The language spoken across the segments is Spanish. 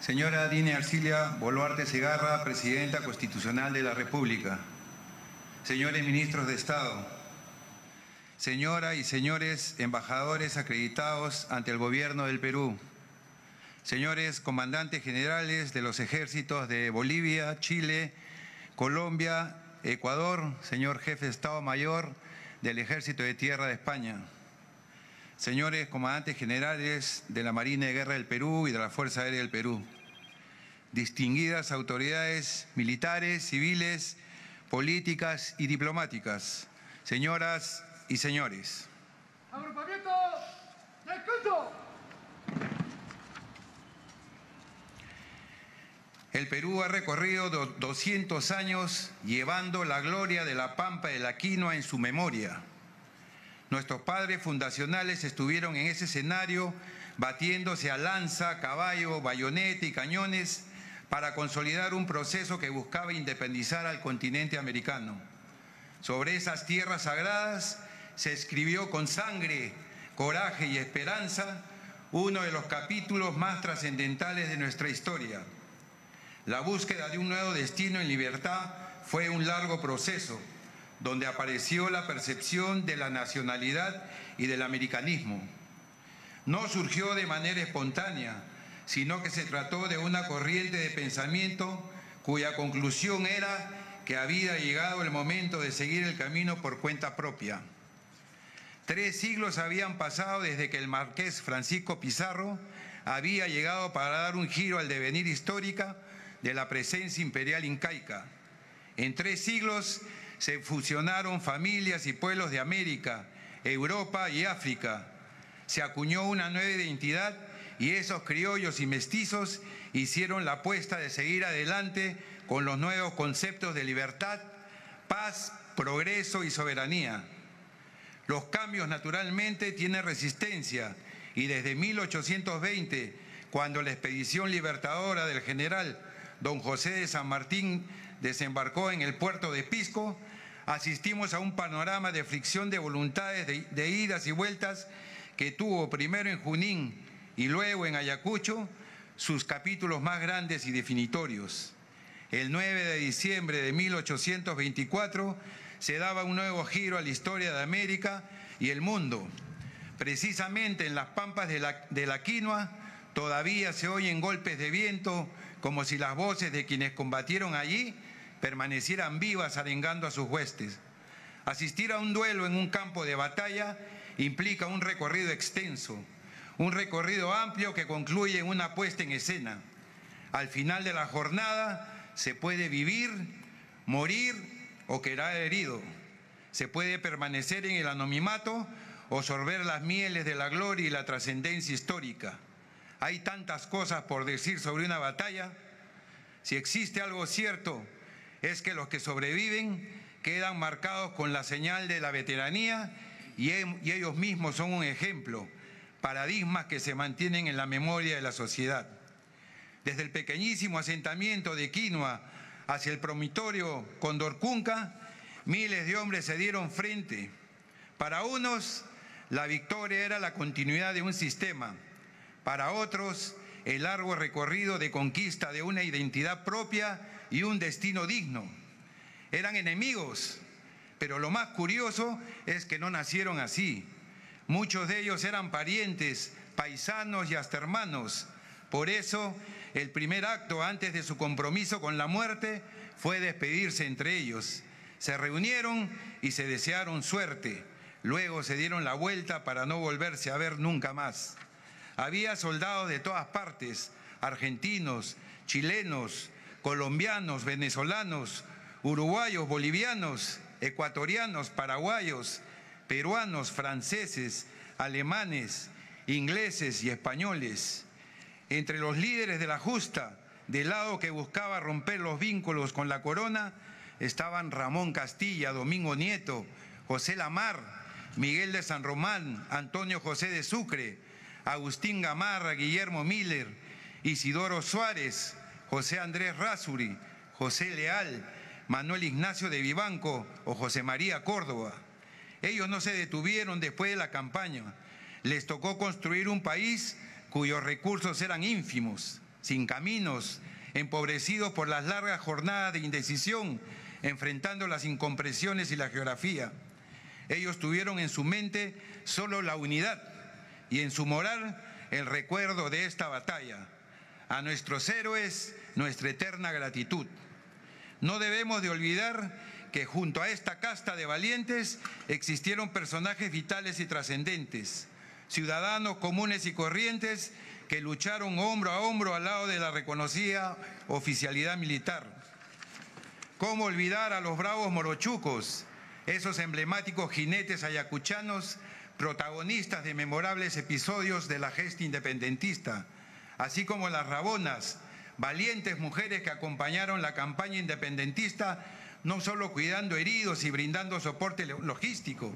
Señora Dina Arcilia Boluarte Segarra, Presidenta Constitucional de la República. Señores Ministros de Estado. Señoras y señores embajadores acreditados ante el Gobierno del Perú. Señores comandantes generales de los ejércitos de Bolivia, Chile, Colombia, Ecuador. Señor Jefe de Estado Mayor del Ejército de Tierra de España. Señores comandantes generales de la Marina de Guerra del Perú y de la Fuerza Aérea del Perú. Distinguidas autoridades militares, civiles, políticas y diplomáticas. Señoras y señores. ¡Agrupamiento del canto! El Perú ha recorrido 200 años llevando la gloria de la pampa de la quinoa en su memoria. Nuestros padres fundacionales estuvieron en ese escenario batiéndose a lanza, caballo, bayoneta y cañones para consolidar un proceso que buscaba independizar al continente americano. Sobre esas tierras sagradas se escribió con sangre, coraje y esperanza uno de los capítulos más trascendentales de nuestra historia. La búsqueda de un nuevo destino en libertad fue un largo proceso, donde apareció la percepción de la nacionalidad y del americanismo. No surgió de manera espontánea, sino que se trató de una corriente de pensamiento cuya conclusión era que había llegado el momento de seguir el camino por cuenta propia. 3 siglos habían pasado desde que el marqués Francisco Pizarro había llegado para dar un giro al devenir histórico de la presencia imperial incaica. En 3 siglos se fusionaron familias y pueblos de América, Europa y África. Se acuñó una nueva identidad y esos criollos y mestizos hicieron la apuesta de seguir adelante con los nuevos conceptos de libertad, paz, progreso y soberanía. Los cambios naturalmente tienen resistencia y desde 1820, cuando la expedición libertadora del general don José de San Martín desembarcó en el puerto de Pisco, asistimos a un panorama de fricción de voluntades, de idas y vueltas que tuvo primero en Junín y luego en Ayacucho sus capítulos más grandes y definitorios. El 9 de diciembre de 1824 se daba un nuevo giro a la historia de América y el mundo. Precisamente en las pampas de la quinoa todavía se oyen golpes de viento como si las voces de quienes combatieron allí permanecieran vivas arengando a sus huestes. Asistir a un duelo en un campo de batalla implica un recorrido extenso, un recorrido amplio que concluye en una puesta en escena. Al final de la jornada se puede vivir, morir o quedar herido. Se puede permanecer en el anonimato o sorber las mieles de la gloria y la trascendencia histórica. Hay tantas cosas por decir sobre una batalla. Si existe algo cierto, es que los que sobreviven quedan marcados con la señal de la veteranía y ellos mismos son un ejemplo, paradigmas que se mantienen en la memoria de la sociedad. Desde el pequeñísimo asentamiento de Quinoa hacia el promontorio Condorcunca, miles de hombres se dieron frente. Para unos, la victoria era la continuidad de un sistema. Para otros, el largo recorrido de conquista de una identidad propia y un destino digno. Eran enemigos, pero lo más curioso es que no nacieron así. Muchos de ellos eran parientes, paisanos y hasta hermanos. Por eso, el primer acto antes de su compromiso con la muerte fue despedirse entre ellos. Se reunieron y se desearon suerte. Luego se dieron la vuelta para no volverse a ver nunca más. Había soldados de todas partes, argentinos, chilenos, colombianos, venezolanos, uruguayos, bolivianos, ecuatorianos, paraguayos, peruanos, franceses, alemanes, ingleses y españoles. Entre los líderes de la justa, del lado que buscaba romper los vínculos con la corona, estaban Ramón Castilla, Domingo Nieto, José Lamar, Miguel de San Román, Antonio José de Sucre, Agustín Gamarra, Guillermo Miller, Isidoro Suárez, José Andrés Razuri, José Leal, Manuel Ignacio de Vivanco o José María Córdoba. Ellos no se detuvieron después de la campaña. Les tocó construir un país cuyos recursos eran ínfimos. sin caminos, empobrecidos por las largas jornadas de indecisión, enfrentando las incompresiones y la geografía. Ellos tuvieron en su mente solo la unidad y en su moral el recuerdo de esta batalla. A nuestros héroes, nuestra eterna gratitud. No debemos de olvidar que junto a esta casta de valientes existieron personajes vitales y trascendentes, ciudadanos comunes y corrientes que lucharon hombro a hombro al lado de la reconocida oficialidad militar. ¿Cómo olvidar a los bravos morochucos, esos emblemáticos jinetes ayacuchanos, protagonistas de memorables episodios de la gesta independentista, así como las rabonas, valientes mujeres que acompañaron la campaña independentista, no solo cuidando heridos y brindando soporte logístico,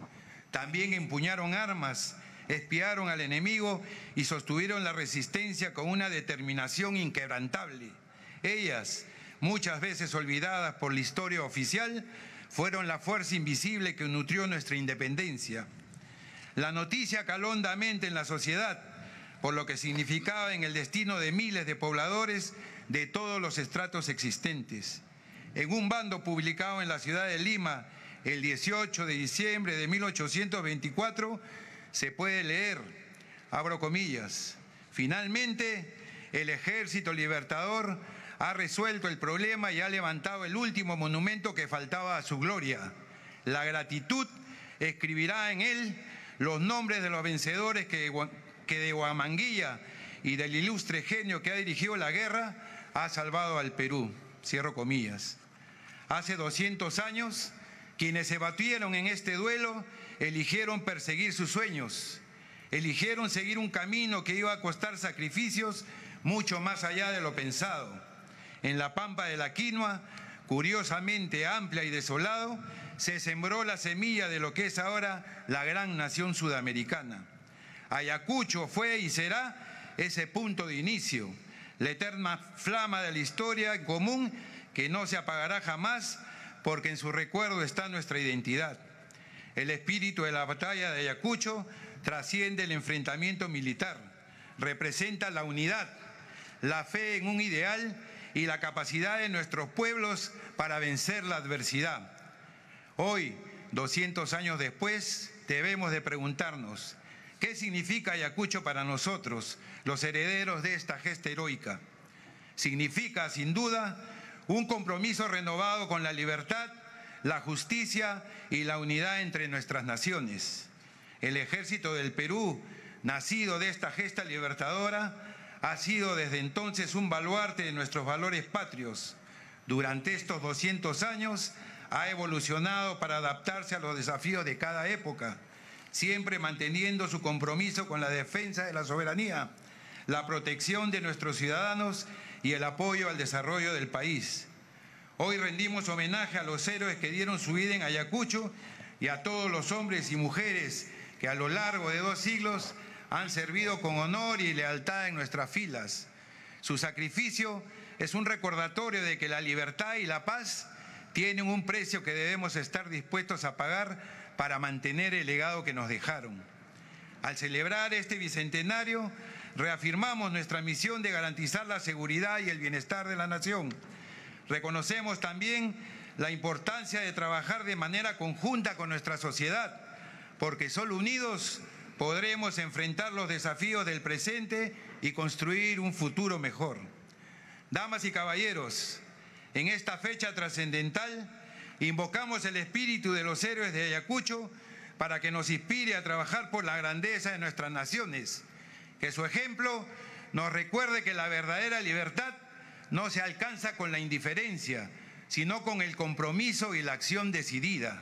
también empuñaron armas, espiaron al enemigo y sostuvieron la resistencia con una determinación inquebrantable. Ellas, muchas veces olvidadas por la historia oficial, fueron la fuerza invisible que nutrió nuestra independencia. La noticia caló hondamente en la sociedad, por lo que significaba en el destino de miles de pobladores de todos los estratos existentes. En un bando publicado en la ciudad de Lima el 18 de diciembre de 1824, se puede leer, abro comillas, finalmente el Ejército Libertador ha resuelto el problema y ha levantado el último monumento que faltaba a su gloria. La gratitud escribirá en él los nombres de los vencedores que de Huamanguilla y del ilustre genio que ha dirigido la guerra ha salvado al Perú. Cierro comillas. Hace 200 años, quienes se batieron en este duelo eligieron perseguir sus sueños, eligieron seguir un camino que iba a costar sacrificios mucho más allá de lo pensado. En la pampa de la quinoa, curiosamente amplia y desolado, se sembró la semilla de lo que es ahora la gran nación sudamericana. Ayacucho fue y será ese punto de inicio, la eterna flama de la historia en común que no se apagará jamás, porque en su recuerdo está nuestra identidad. El espíritu de la batalla de Ayacucho trasciende el enfrentamiento militar, representa la unidad, la fe en un ideal y la capacidad de nuestros pueblos para vencer la adversidad. Hoy, 200 años después, debemos de preguntarnos, ¿qué significa Ayacucho para nosotros, los herederos de esta gesta heroica? Significa, sin duda, un compromiso renovado con la libertad, la justicia y la unidad entre nuestras naciones. El Ejército del Perú, nacido de esta gesta libertadora, ha sido desde entonces un baluarte de nuestros valores patrios. Durante estos 200 años ha evolucionado para adaptarse a los desafíos de cada época, siempre manteniendo su compromiso con la defensa de la soberanía, la protección de nuestros ciudadanos y el apoyo al desarrollo del país. Hoy rendimos homenaje a los héroes que dieron su vida en Ayacucho y a todos los hombres y mujeres que a lo largo de 2 siglos han servido con honor y lealtad en nuestras filas. Su sacrificio es un recordatorio de que la libertad y la paz tienen un precio que debemos estar dispuestos a pagar para mantener el legado que nos dejaron. Al celebrar este bicentenario, reafirmamos nuestra misión de garantizar la seguridad y el bienestar de la nación. Reconocemos también la importancia de trabajar de manera conjunta con nuestra sociedad, porque solo unidos podremos enfrentar los desafíos del presente y construir un futuro mejor. Damas y caballeros, en esta fecha trascendental, invocamos el espíritu de los héroes de Ayacucho para que nos inspire a trabajar por la grandeza de nuestras naciones. Que su ejemplo nos recuerde que la verdadera libertad no se alcanza con la indiferencia, sino con el compromiso y la acción decidida.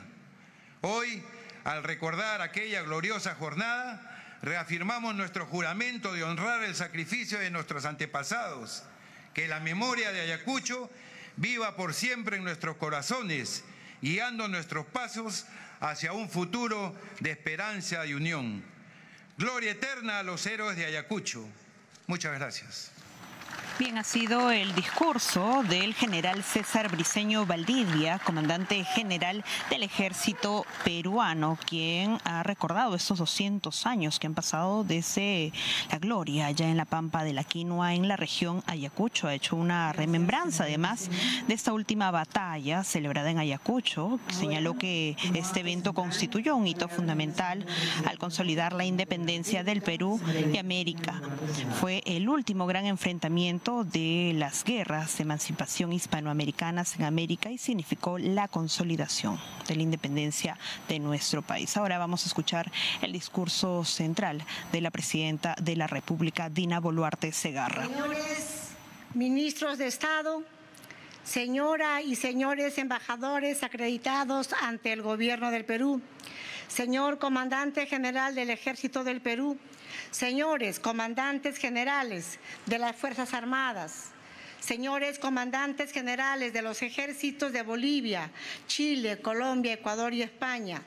Hoy, al recordar aquella gloriosa jornada, reafirmamos nuestro juramento de honrar el sacrificio de nuestros antepasados, que la memoria de Ayacucho viva por siempre en nuestros corazones, guiando nuestros pasos hacia un futuro de esperanza y unión. Gloria eterna a los héroes de Ayacucho. Muchas gracias. Bien, ha sido el discurso del general César Briceño Valdivia, comandante general del ejército peruano, quien ha recordado estos 200 años que han pasado desde la gloria allá en la Pampa de la Quinua, en la región Ayacucho. Ha hecho una remembranza además de esta última batalla celebrada en Ayacucho. Señaló que este evento constituyó un hito fundamental al consolidar la independencia del Perú y América. Fue el último gran enfrentamiento de las guerras de emancipación hispanoamericanas en América y significó la consolidación de la independencia de nuestro país. Ahora vamos a escuchar el discurso central de la presidenta de la República, Dina Boluarte Segarra. Señores ministros de Estado, señora y señores embajadores acreditados ante el Gobierno del Perú, señor comandante general del Ejército del Perú, señores comandantes generales de las Fuerzas Armadas, señores comandantes generales de los ejércitos de Bolivia, Chile, Colombia, Ecuador y España,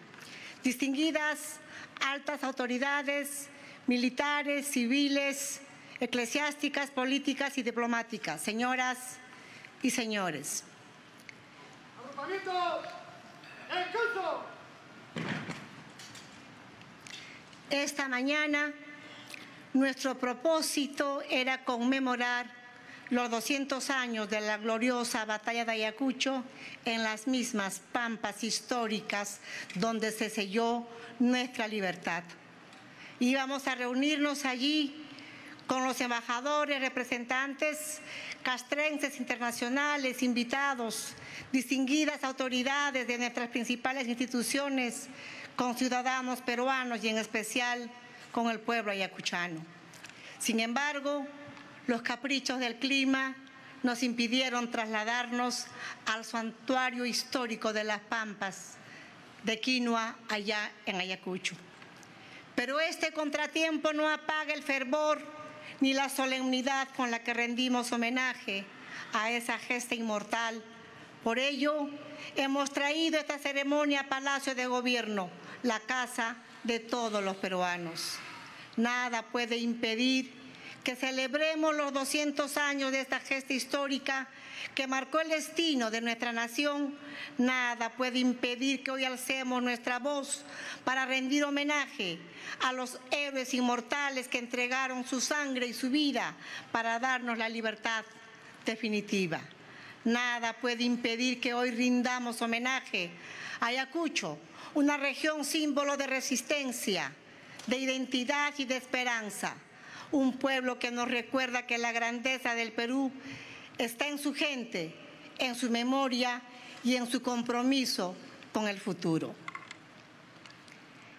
distinguidas altas autoridades militares, civiles, eclesiásticas, políticas y diplomáticas, señoras y señores. Agrupamiento, descanso. Esta mañana nuestro propósito era conmemorar los 200 años de la gloriosa batalla de Ayacucho en las mismas pampas históricas donde se selló nuestra libertad. Íbamos a reunirnos allí con los embajadores, representantes castrenses internacionales, invitados, distinguidas autoridades de nuestras principales instituciones, con ciudadanos peruanos y en especial con el pueblo ayacuchano. Sin embargo, los caprichos del clima nos impidieron trasladarnos al santuario histórico de las Pampas de Quinua, allá en Ayacucho. Pero este contratiempo no apaga el fervor ni la solemnidad con la que rendimos homenaje a esa gesta inmortal. Por ello, hemos traído esta ceremonia a Palacio de Gobierno, la casa de todos los peruanos. Nada puede impedir que celebremos los 200 años de esta gesta histórica que marcó el destino de nuestra nación. Nada puede impedir que hoy alcemos nuestra voz para rendir homenaje a los héroes inmortales que entregaron su sangre y su vida para darnos la libertad definitiva. Nada puede impedir que hoy rindamos homenaje a Ayacucho, una región símbolo de resistencia, de identidad y de esperanza. Un pueblo que nos recuerda que la grandeza del Perú está en su gente, en su memoria y en su compromiso con el futuro.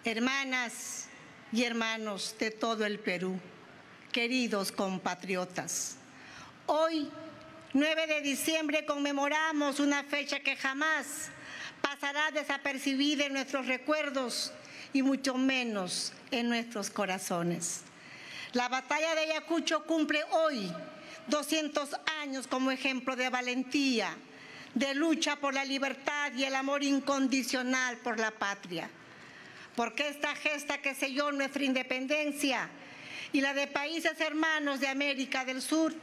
Hermanas y hermanos de todo el Perú, queridos compatriotas, hoy, 9 de diciembre, conmemoramos una fecha que jamás pasará desapercibida en nuestros recuerdos y mucho menos en nuestros corazones. La batalla de Ayacucho cumple hoy 200 años como ejemplo de valentía, de lucha por la libertad y el amor incondicional por la patria. Porque esta gesta que selló nuestra independencia y la de países hermanos de América del Sur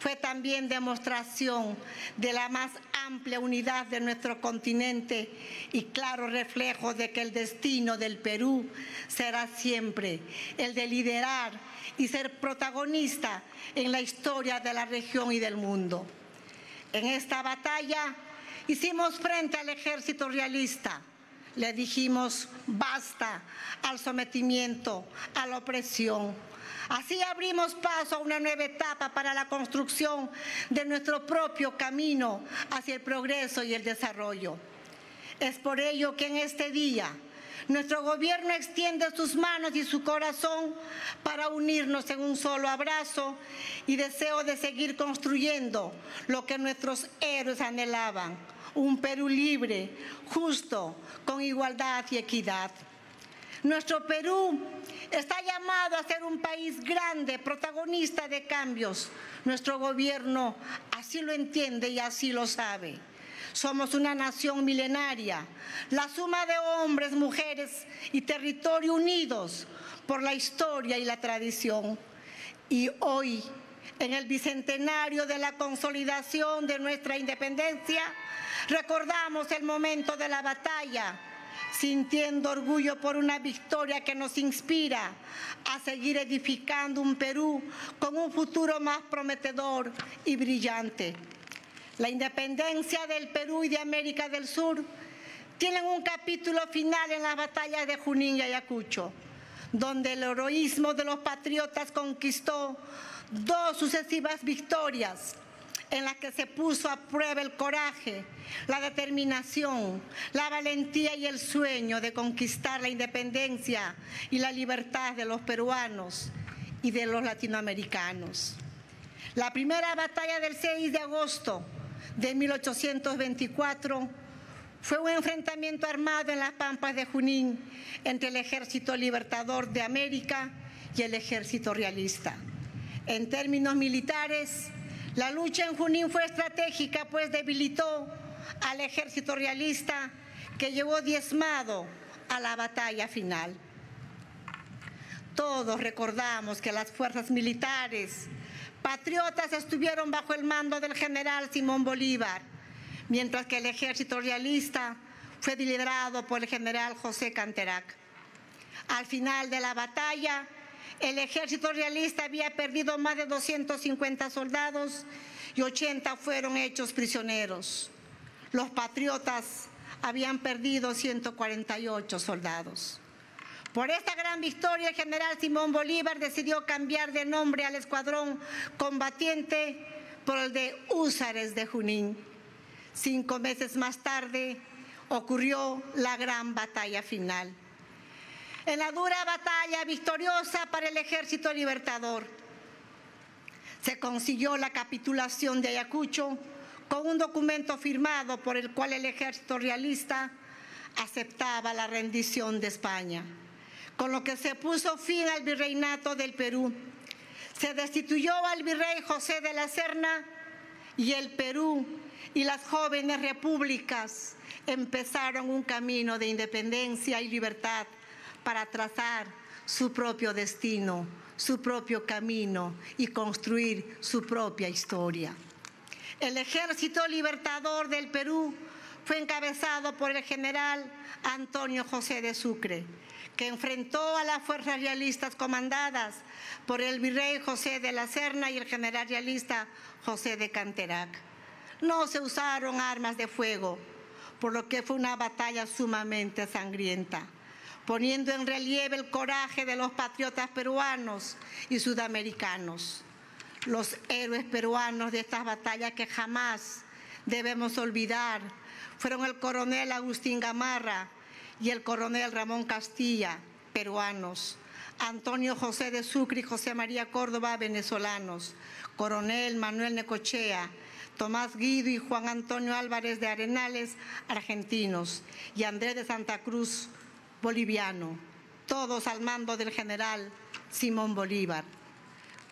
fue también demostración de la más amplia unidad de nuestro continente y claro reflejo de que el destino del Perú será siempre el de liderar y ser protagonista en la historia de la región y del mundo. En esta batalla hicimos frente al ejército realista. Le dijimos basta al sometimiento, a la opresión. Así abrimos paso a una nueva etapa para la construcción de nuestro propio camino hacia el progreso y el desarrollo. Es por ello que en este día nuestro gobierno extiende sus manos y su corazón para unirnos en un solo abrazo y deseo de seguir construyendo lo que nuestros héroes anhelaban, un Perú libre, justo, con igualdad y equidad. Nuestro Perú está llamado a ser un país grande, protagonista de cambios. Nuestro gobierno así lo entiende y así lo sabe. Somos una nación milenaria, la suma de hombres, mujeres y territorio unidos por la historia y la tradición. Y hoy, En el bicentenario de la consolidación de nuestra independencia, recordamos el momento de la batalla, sintiendo orgullo por una victoria que nos inspira a seguir edificando un Perú con un futuro más prometedor y brillante. La independencia del Perú y de América del Sur tienen un capítulo final en las batallas de Junín y Ayacucho, donde el heroísmo de los patriotas conquistó 2 sucesivas victorias en las que se puso a prueba el coraje, la determinación, la valentía y el sueño de conquistar la independencia y la libertad de los peruanos y de los latinoamericanos. La primera batalla del 6 de agosto de 1824 fue un enfrentamiento armado en las pampas de Junín entre el Ejército Libertador de América y el Ejército Realista. En términos militares, la lucha en Junín fue estratégica, pues debilitó al Ejército Realista, que llegó diezmado a la batalla final. Todos recordamos que las fuerzas militares patriotas estuvieron bajo el mando del general Simón Bolívar, mientras que el Ejército Realista fue liderado por el general José Canterac. Al final de la batalla, el Ejército Realista había perdido más de 250 soldados y 80 fueron hechos prisioneros. Los patriotas habían perdido 148 soldados. Por esta gran victoria, el general Simón Bolívar decidió cambiar de nombre al escuadrón combatiente por el de Húsares de Junín. 5 meses más tarde ocurrió la gran batalla final. En la dura batalla victoriosa para el Ejército Libertador, se consiguió la capitulación de Ayacucho con un documento firmado por el cual el Ejército Realista aceptaba la rendición de España, con lo que se puso fin al virreinato del Perú. Se destituyó al virrey José de la Serna y el Perú y las jóvenes repúblicas empezaron un camino de independencia y libertad para trazar su propio destino, su propio camino y construir su propia historia. El Ejército Libertador del Perú fue encabezado por el general Antonio José de Sucre, que enfrentó a las fuerzas realistas comandadas por el virrey José de la Serna y el general realista José de Canterac. No se usaron armas de fuego, por lo que fue una batalla sumamente sangrienta, poniendo en relieve el coraje de los patriotas peruanos y sudamericanos. Los héroes peruanos de estas batallas que jamás debemos olvidar fueron el coronel Agustín Gamarra y el coronel Ramón Castilla, peruanos; Antonio José de Sucre y José María Córdoba, venezolanos; coronel Manuel Necochea, Tomás Guido y Juan Antonio Álvarez de Arenales, argentinos; y Andrés de Santa Cruz, boliviano, todos al mando del general Simón Bolívar.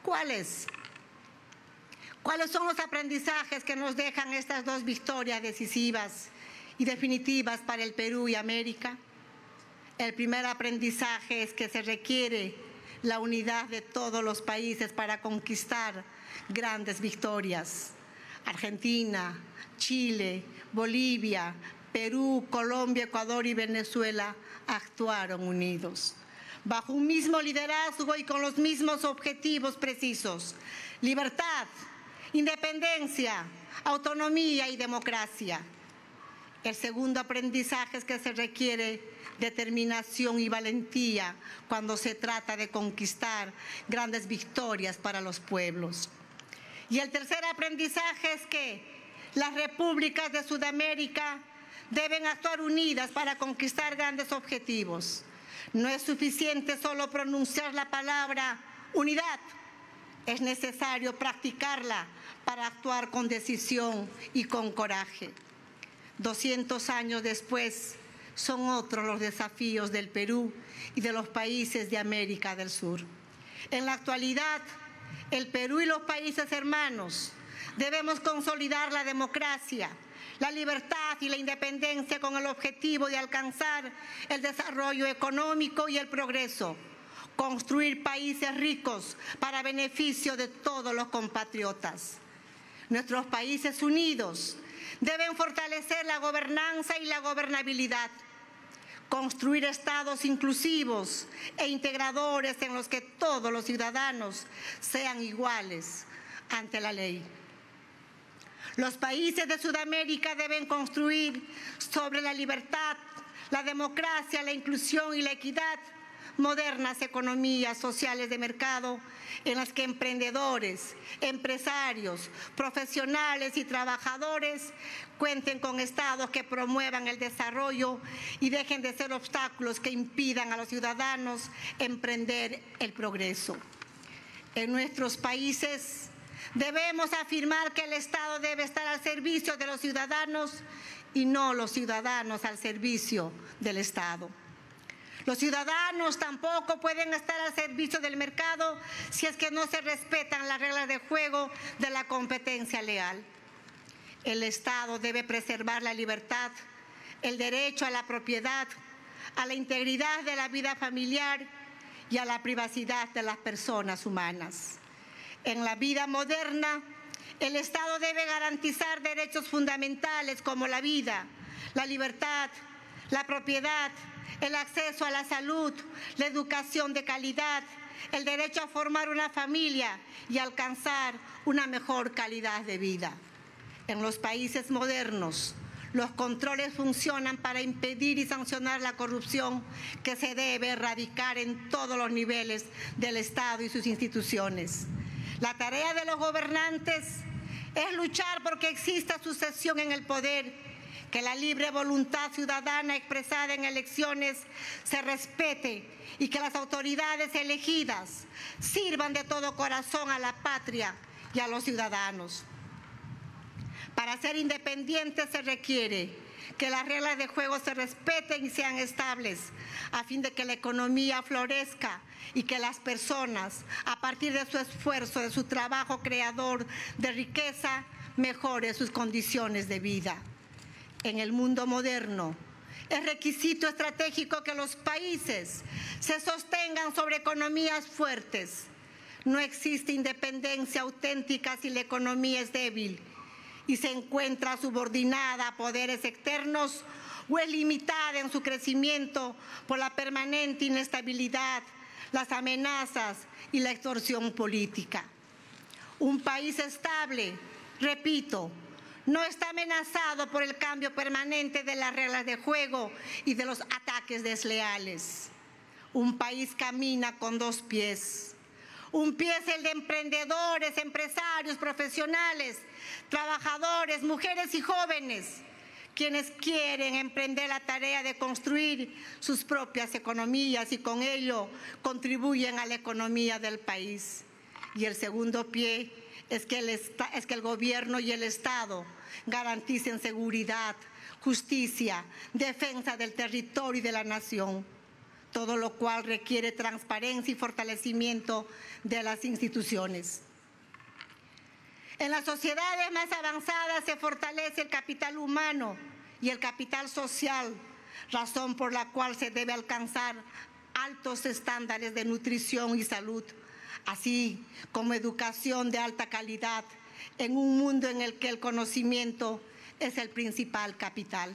¿Cuáles son los aprendizajes que nos dejan estas 2 victorias decisivas y definitivas para el Perú y América? El primer aprendizaje es que se requiere la unidad de todos los países para conquistar grandes victorias. Argentina, Chile, Bolivia, Perú, Colombia, Ecuador y Venezuela actuaron unidos, bajo un mismo liderazgo y con los mismos objetivos precisos: libertad, independencia, autonomía y democracia. El segundo aprendizaje es que se requiere determinación y valentía cuando se trata de conquistar grandes victorias para los pueblos. Y el tercer aprendizaje es que las repúblicas de Sudamérica deben actuar unidas para conquistar grandes objetivos. No es suficiente solo pronunciar la palabra unidad, es necesario practicarla para actuar con decisión y con coraje. 200 años después, son otros los desafíos del Perú y de los países de América del Sur. En la actualidad, el Perú y los países hermanos debemos consolidar la democracia, la libertad y la independencia con el objetivo de alcanzar el desarrollo económico y el progreso, construir países ricos para beneficio de todos los compatriotas. Nuestros países unidos deben fortalecer la gobernanza y la gobernabilidad, construir estados inclusivos e integradores en los que todos los ciudadanos sean iguales ante la ley. Los países de Sudamérica deben construir sobre la libertad, la democracia, la inclusión y la equidad modernas economías sociales de mercado en las que emprendedores, empresarios, profesionales y trabajadores cuenten con estados que promuevan el desarrollo y dejen de ser obstáculos que impidan a los ciudadanos emprender el progreso. En nuestros países debemos afirmar que el Estado debe estar al servicio de los ciudadanos y no los ciudadanos al servicio del Estado. Los ciudadanos tampoco pueden estar al servicio del mercado si es que no se respetan las reglas de juego de la competencia leal. El Estado debe preservar la libertad, el derecho a la propiedad, a la integridad de la vida familiar y a la privacidad de las personas humanas. En la vida moderna, el Estado debe garantizar derechos fundamentales como la vida, la libertad, la propiedad, el acceso a la salud, la educación de calidad, el derecho a formar una familia y alcanzar una mejor calidad de vida. En los países modernos, los controles funcionan para impedir y sancionar la corrupción que se debe erradicar en todos los niveles del Estado y sus instituciones. La tarea de los gobernantes es luchar porque exista sucesión en el poder, que la libre voluntad ciudadana expresada en elecciones se respete y que las autoridades elegidas sirvan de todo corazón a la patria y a los ciudadanos. Para ser independientes se requiere que las reglas de juego se respeten y sean estables, a fin de que la economía florezca y que las personas, a partir de su esfuerzo, de su trabajo creador de riqueza, mejoren sus condiciones de vida. En el mundo moderno, es requisito estratégico que los países se sostengan sobre economías fuertes. No existe independencia auténtica si la economía es débil y se encuentra subordinada a poderes externos o es limitada en su crecimiento por la permanente inestabilidad, las amenazas y la extorsión política. Un país estable, repito, no está amenazado por el cambio permanente de las reglas de juego y de los ataques desleales. Un país camina con dos pies. Un pie es el de emprendedores, empresarios, profesionales, trabajadores, mujeres y jóvenes, quienes quieren emprender la tarea de construir sus propias economías y con ello contribuyen a la economía del país. Y el segundo pie es que el gobierno y el Estado garanticen seguridad, justicia, defensa del territorio y de la nación, todo lo cual requiere transparencia y fortalecimiento de las instituciones. En las sociedades más avanzadas se fortalece el capital humano y el capital social, razón por la cual se debe alcanzar altos estándares de nutrición y salud, así como educación de alta calidad en un mundo en el que el conocimiento es el principal capital.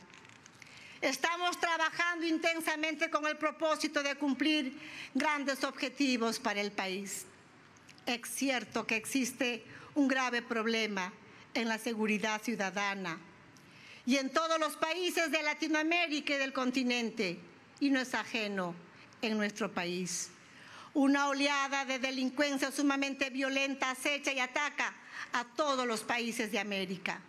Estamos trabajando intensamente con el propósito de cumplir grandes objetivos para el país. Es cierto que existe un grave problema en la seguridad ciudadana y en todos los países de Latinoamérica y del continente, y no es ajeno en nuestro país. Una oleada de delincuencia sumamente violenta acecha y ataca a todos los países de América.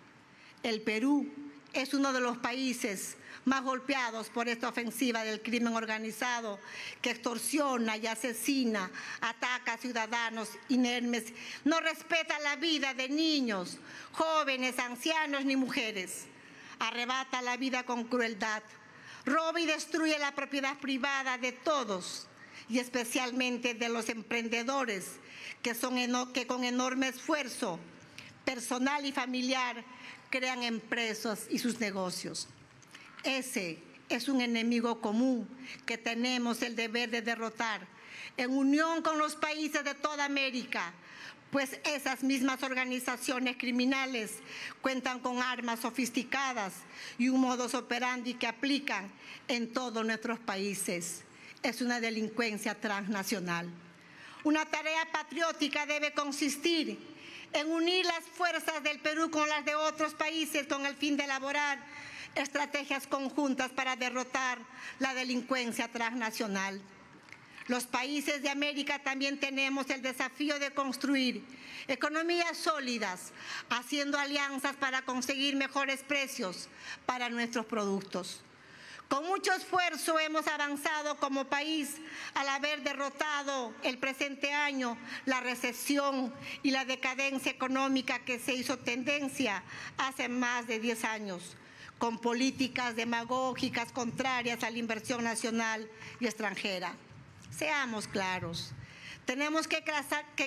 El Perú es uno de los países más golpeados por esta ofensiva del crimen organizado que extorsiona y asesina, ataca a ciudadanos inermes, no respeta la vida de niños, jóvenes, ancianos ni mujeres, arrebata la vida con crueldad, roba y destruye la propiedad privada de todos y especialmente de los emprendedores que con enorme esfuerzo personal y familiar crean empresas y sus negocios. Ese es un enemigo común que tenemos el deber de derrotar en unión con los países de toda América, pues esas mismas organizaciones criminales cuentan con armas sofisticadas y un modus operandi que aplican en todos nuestros países. Es una delincuencia transnacional. Una tarea patriótica debe consistir en unir las fuerzas del Perú con las de otros países con el fin de elaborar estrategias conjuntas para derrotar la delincuencia transnacional. Los países de América también tenemos el desafío de construir economías sólidas, haciendo alianzas para conseguir mejores precios para nuestros productos. Con mucho esfuerzo hemos avanzado como país al haber derrotado el presente año la recesión y la decadencia económica que se hizo tendencia hace más de 10 años, con políticas demagógicas contrarias a la inversión nacional y extranjera. Seamos claros, tenemos que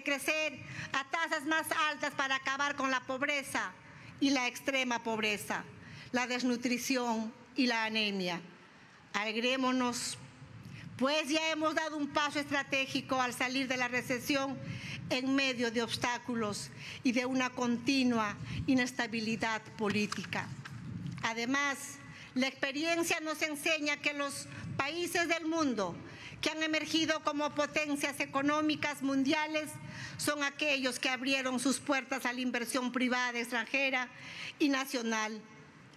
crecer a tasas más altas para acabar con la pobreza y la extrema pobreza, la desnutrición y la anemia. Alegrémonos, pues ya hemos dado un paso estratégico al salir de la recesión en medio de obstáculos y de una continua inestabilidad política. Además, la experiencia nos enseña que los países del mundo que han emergido como potencias económicas mundiales son aquellos que abrieron sus puertas a la inversión privada extranjera y nacional.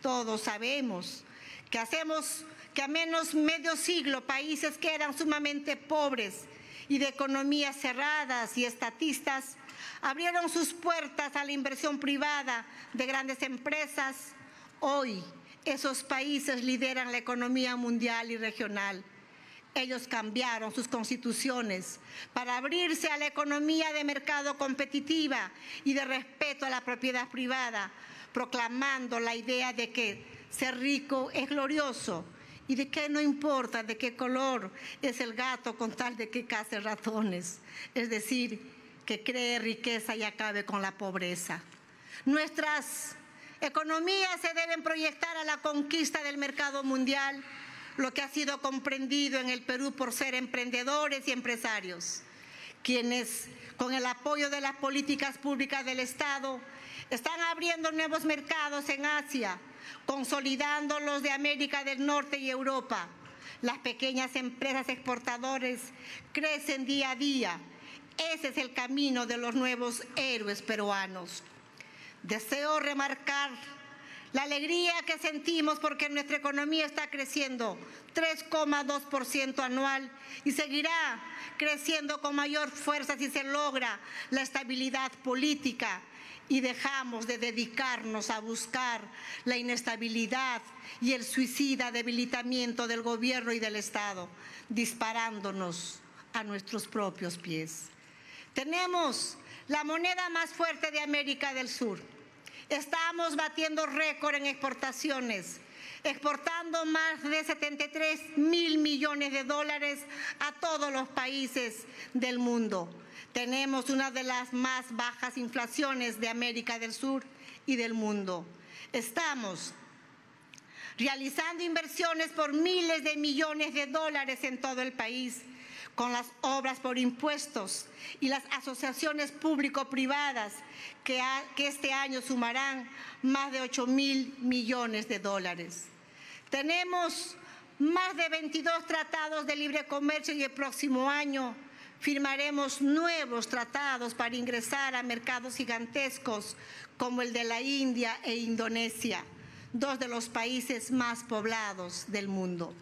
Todos sabemos que a menos medio siglo países que eran sumamente pobres y de economías cerradas y estatistas abrieron sus puertas a la inversión privada de grandes empresas. Hoy esos países lideran la economía mundial y regional. Ellos cambiaron sus constituciones para abrirse a la economía de mercado competitiva y de respeto a la propiedad privada, proclamando la idea de que ser rico es glorioso y de que no importa de qué color es el gato con tal de que case ratones, es decir, que cree riqueza y acabe con la pobreza. Nuestras economías se deben proyectar a la conquista del mercado mundial, lo que ha sido comprendido en el Perú por ser emprendedores y empresarios, quienes con el apoyo de las políticas públicas del Estado están abriendo nuevos mercados en Asia, consolidando los de América del Norte y Europa. Las pequeñas empresas exportadoras crecen día a día. Ese es el camino de los nuevos héroes peruanos. Deseo remarcar la alegría que sentimos porque nuestra economía está creciendo 3,2% anual y seguirá creciendo con mayor fuerza si se logra la estabilidad política y dejamos de dedicarnos a buscar la inestabilidad y el suicida debilitamiento del gobierno y del Estado, disparándonos a nuestros propios pies. Tenemos la moneda más fuerte de América del Sur. Estamos batiendo récord en exportaciones, exportando más de 73.000 millones de dólares a todos los países del mundo. Tenemos una de las más bajas inflaciones de América del Sur y del mundo. Estamos realizando inversiones por miles de millones de dólares en todo el país, con las obras por impuestos y las asociaciones público-privadas que este año sumarán más de 8.000 millones de dólares. Tenemos más de 22 tratados de libre comercio y el próximo año firmaremos nuevos tratados para ingresar a mercados gigantescos como el de la India e Indonesia, dos de los países más poblados del mundo.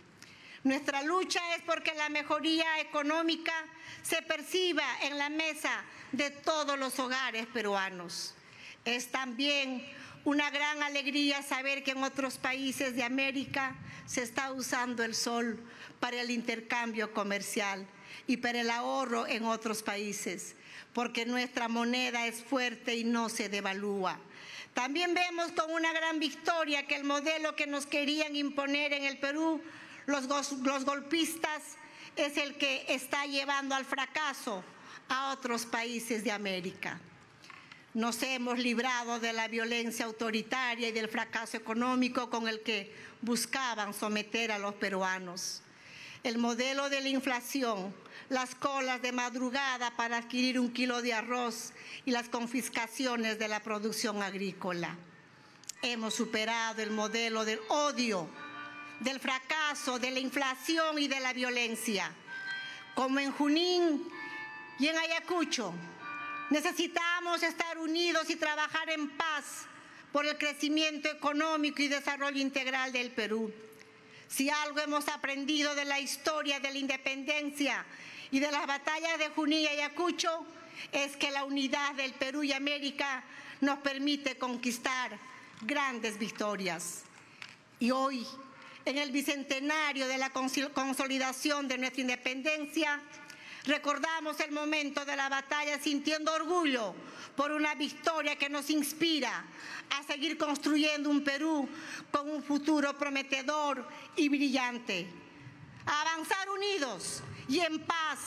Nuestra lucha es porque la mejoría económica se perciba en la mesa de todos los hogares peruanos. Es también una gran alegría saber que en otros países de América se está usando el sol para el intercambio comercial y para el ahorro en otros países, porque nuestra moneda es fuerte y no se devalúa. También vemos con una gran victoria que el modelo que nos querían imponer en el Perú los golpistas es el que está llevando al fracaso a otros países de América. Nos hemos librado de la violencia autoritaria y del fracaso económico con el que buscaban someter a los peruanos. el modelo de la inflación, las colas de madrugada para adquirir 1 kilo de arroz y las confiscaciones de la producción agrícola. Hemos superado el modelo del odio, del fracaso, de la inflación y de la violencia. Como en Junín y en Ayacucho, necesitamos estar unidos y trabajar en paz por el crecimiento económico y desarrollo integral del Perú. Si algo hemos aprendido de la historia de la independencia y de las batallas de Junín y Ayacucho, es que la unidad del Perú y América nos permite conquistar grandes victorias. Y hoy, en el bicentenario de la consolidación de nuestra independencia, recordamos el momento de la batalla sintiendo orgullo por una victoria que nos inspira a seguir construyendo un Perú con un futuro prometedor y brillante. A avanzar unidos y en paz,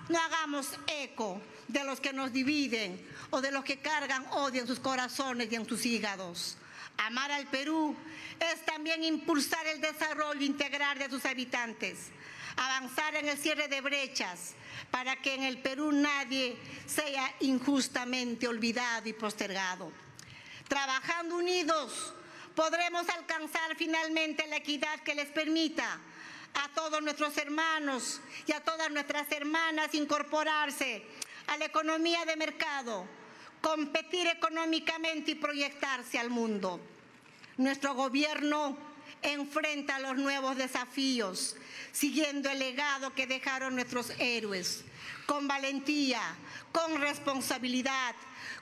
no hagamos eco de los que nos dividen o de los que cargan odio en sus corazones y en sus hígados. Amar al Perú es también impulsar el desarrollo integral de sus habitantes, avanzar en el cierre de brechas para que en el Perú nadie sea injustamente olvidado y postergado. Trabajando unidos podremos alcanzar finalmente la equidad que les permita a todos nuestros hermanos y a todas nuestras hermanas incorporarse a la economía de mercado, competir económicamente y proyectarse al mundo. Nuestro gobierno enfrenta los nuevos desafíos, siguiendo el legado que dejaron nuestros héroes, con valentía, con responsabilidad,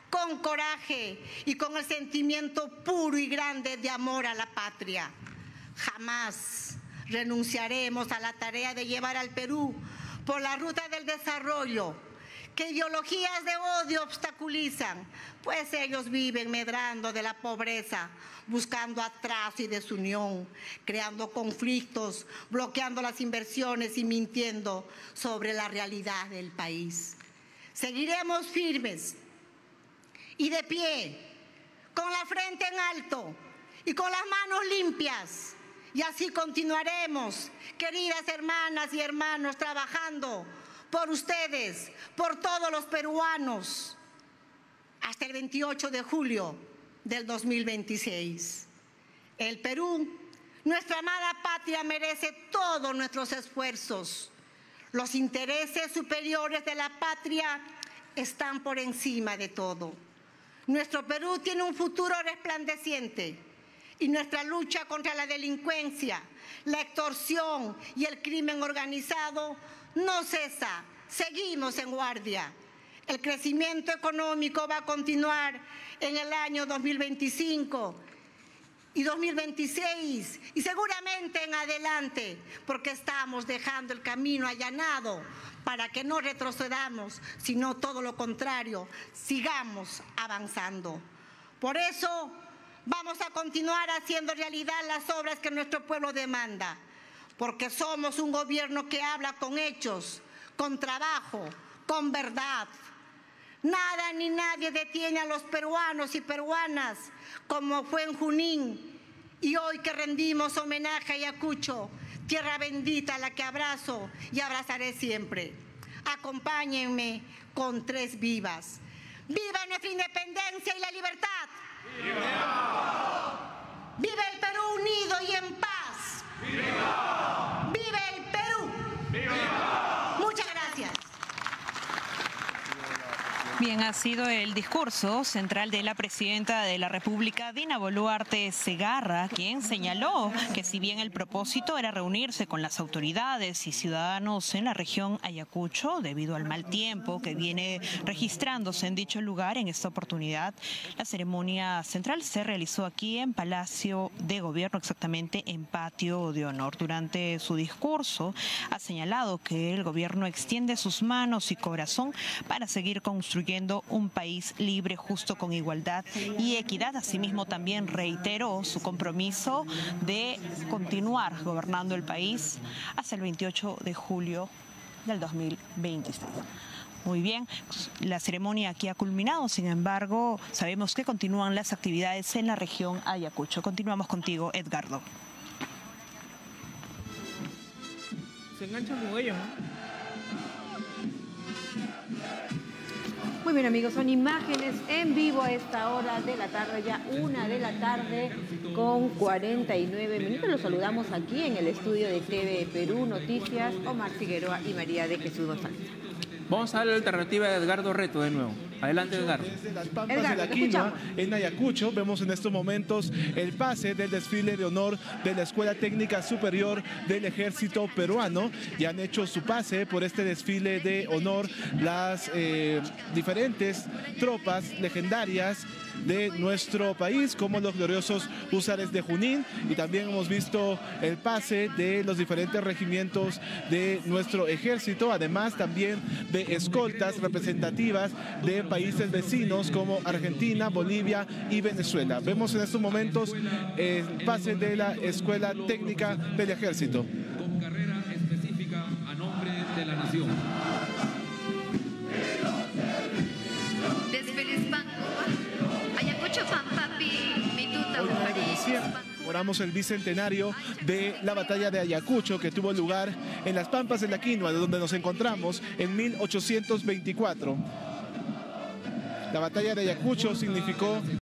con coraje y con el sentimiento puro y grande de amor a la patria. Jamás renunciaremos a la tarea de llevar al Perú por la ruta del desarrollo, que ideologías de odio obstaculizan, pues ellos viven medrando de la pobreza, buscando atraso y desunión, creando conflictos, bloqueando las inversiones y mintiendo sobre la realidad del país. Seguiremos firmes y de pie, con la frente en alto y con las manos limpias. Y así continuaremos, queridas hermanas y hermanos, trabajando por ustedes, por todos los peruanos, hasta el 28 de julio del 2026. El Perú, nuestra amada patria, merece todos nuestros esfuerzos. Los intereses superiores de la patria están por encima de todo. Nuestro Perú tiene un futuro resplandeciente y nuestra lucha contra la delincuencia, la extorsión y el crimen organizado no cesa, seguimos en guardia. El crecimiento económico va a continuar en el año 2025 y 2026 y seguramente en adelante, porque estamos dejando el camino allanado para que no retrocedamos, sino todo lo contrario, sigamos avanzando. Por eso vamos a continuar haciendo realidad las obras que nuestro pueblo demanda, porque somos un gobierno que habla con hechos, con trabajo, con verdad. Nada ni nadie detiene a los peruanos y peruanas, como fue en Junín, y hoy que rendimos homenaje a Ayacucho, tierra bendita a la que abrazo y abrazaré siempre. Acompáñenme con 3 vivas. ¡Viva nuestra independencia y la libertad! ¡Viva! ¡Viva el Perú unido y en paz! ¡Viva! ¡Viva el Perú! ¡Viva! Muchas gracias. Bien, ha sido el discurso central de la presidenta de la República, Dina Boluarte Segarra, quien señaló que si bien el propósito era reunirse con las autoridades y ciudadanos en la región Ayacucho, debido al mal tiempo que viene registrándose en dicho lugar, en esta oportunidad la ceremonia central se realizó aquí en Palacio de Gobierno, exactamente en Patio de Honor. Durante su discurso ha señalado que el gobierno extiende sus manos y corazón para seguir construyendo un país libre, justo, con igualdad y equidad. Asimismo, también reiteró su compromiso de continuar gobernando el país hasta el 28 de julio del 2026. Muy bien, la ceremonia aquí ha culminado, sin embargo, sabemos que continúan las actividades en la región Ayacucho. Continuamos contigo, Edgardo. Sí. enganchan con ellos, ¿no? Muy bien, amigos, son imágenes en vivo a esta hora de la tarde, ya 1 de la tarde con 49 minutos. Los saludamos aquí en el estudio de TV Perú Noticias, Omar Figueroa y María de Jesús González. Vamos a dar la alternativa de Edgardo Reto de nuevo. Adelante, Edgardo. Desde las Pampas de la Quinoa, en Ayacucho, vemos en estos momentos el pase del desfile de honor de la Escuela Técnica Superior del Ejército Peruano. Ya han hecho su pase por este desfile de honor las diferentes tropas legendarias de nuestro país, como los gloriosos húsares de Junín, y también hemos visto el pase de los diferentes regimientos de nuestro ejército, además también de escoltas representativas de países vecinos como Argentina, Bolivia y Venezuela. Vemos en estos momentos el pase de la Escuela Técnica del Ejército. Con carrera específica a nombre de la nación. Hoy 9 de diciembre conmemoramos el bicentenario de la batalla de Ayacucho, que tuvo lugar en las Pampas de la Quinoa, de donde nos encontramos en 1824. La batalla de Ayacucho significó